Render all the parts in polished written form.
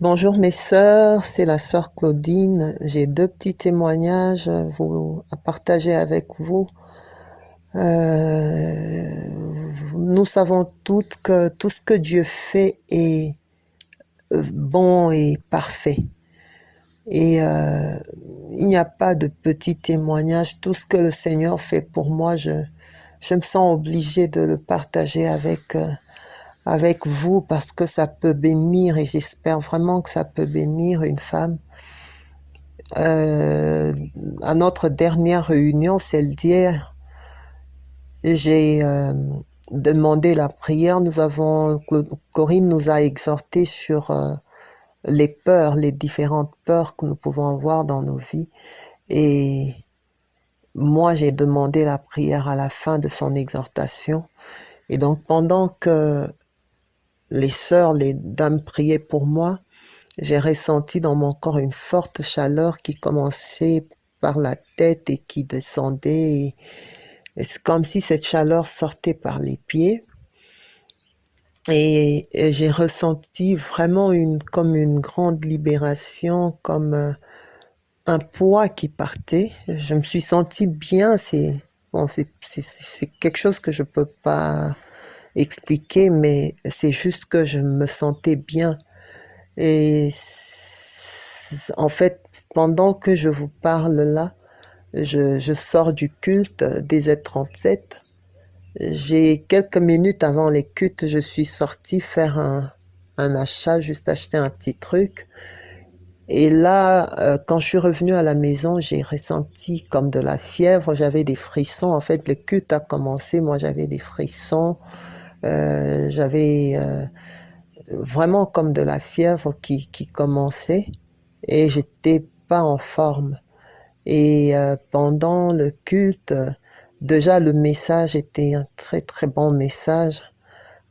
Bonjour mes sœurs, c'est la sœur Claudine. J'ai deux petits témoignages à partager avec vous. Nous savons toutes que tout ce que Dieu fait est bon et parfait. Et il n'y a pas de petits témoignages. Tout ce que le Seigneur fait pour moi, je me sens obligée de le partager avec vous parce que ça peut bénir et j'espère vraiment que ça peut bénir une femme. À notre dernière réunion, celle d'hier, j'ai demandé la prière. Corinne nous a exhorté sur les peurs, les différentes peurs que nous pouvons avoir dans nos vies. Et moi, j'ai demandé la prière à la fin de son exhortation. Et donc, pendant que les sœurs, les dames priaient pour moi, j'ai ressenti dans mon corps une forte chaleur qui commençait par la tête et qui descendait. Et c'est comme si cette chaleur sortait par les pieds. Et j'ai ressenti vraiment comme une grande libération, comme un poids qui partait. Je me suis sentie bien. C'est quelque chose que je peux pas expliquer, mais c'est juste que je me sentais bien. Et en fait, pendant que je vous parle là, je sors du culte des Z37. J'ai quelques minutes avant les cultes, je suis sortie faire un achat, juste acheter un petit truc. Et là, quand je suis revenue à la maison, j'ai ressenti comme de la fièvre, j'avais des frissons. En fait, le culte a commencé, moi j'avais des frissons, j'avais vraiment comme de la fièvre qui commençait et j'étais pas en forme. Et pendant le culte, déjà le message était un très très bon message.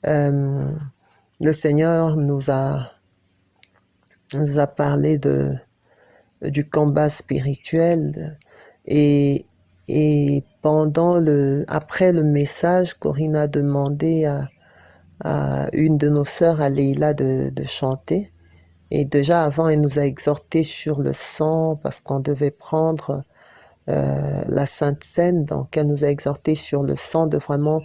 Le Seigneur nous a parlé du combat spirituel et après le message, Corinne a demandé à une de nos sœurs, à Leïla, de chanter. Et déjà avant, elle nous a exhorté sur le sang parce qu'on devait prendre la Sainte Seine. Donc elle nous a exhorté sur le sang de vraiment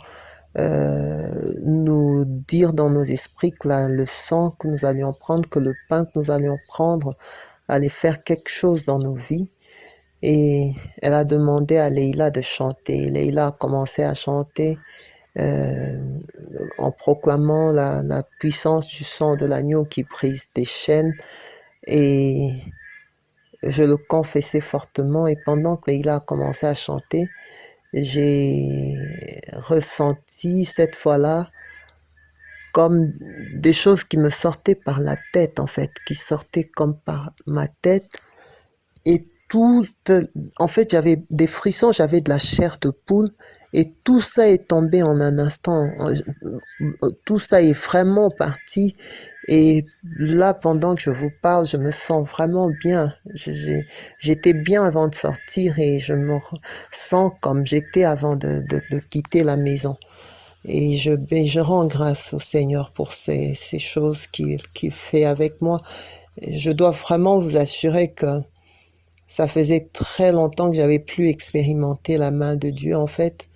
nous dire dans nos esprits que le sang que nous allions prendre, que le pain que nous allions prendre allait faire quelque chose dans nos vies. Et elle a demandé à Leïla de chanter. Leïla a commencé à chanter en proclamant la puissance du sang de l'agneau qui brise des chaînes. Et je le confessais fortement. Et pendant que Leïla a commencé à chanter, j'ai ressenti cette fois-là comme des choses qui me sortaient par la tête, en fait, qui sortaient comme par ma tête. Et en fait, j'avais des frissons, j'avais de la chair de poule, et tout ça est tombé en un instant. Tout ça est vraiment parti. Et là, pendant que je vous parle, je me sens vraiment bien. J'étais bien avant de sortir et je me sens comme j'étais avant de quitter la maison. Et je rends grâce au Seigneur pour ces choses qu'il fait avec moi. Et je dois vraiment vous assurer que ça faisait très longtemps que j'avais plus expérimenté la main de Dieu, en fait.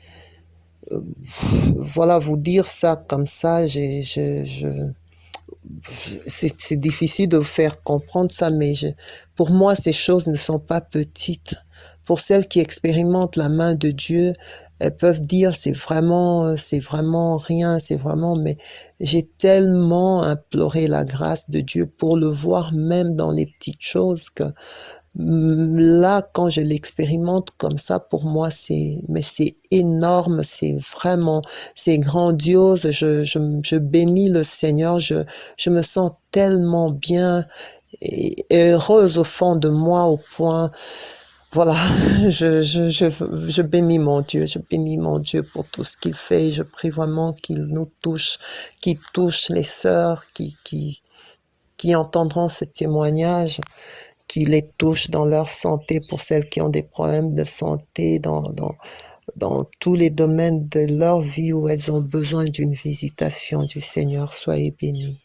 Voilà, vous dire ça comme ça, c'est difficile de vous faire comprendre ça, mais pour moi, ces choses ne sont pas petites. Pour celles qui expérimentent la main de Dieu, elles peuvent dire c'est vraiment rien, c'est vraiment, mais j'ai tellement imploré la grâce de Dieu pour le voir même dans les petites choses que là, quand je l'expérimente comme ça, pour moi, mais c'est énorme, c'est grandiose. Je bénis le Seigneur. Je me sens tellement bien et heureuse au fond de moi au point, voilà, je bénis mon Dieu. Je bénis mon Dieu pour tout ce qu'il fait. Je prie vraiment qu'il nous touche, qu'il touche les sœurs qui entendront ce témoignage, qui les touche dans leur santé, pour celles qui ont des problèmes de santé, dans tous les domaines de leur vie où elles ont besoin d'une visitation du Seigneur. Soyez bénis.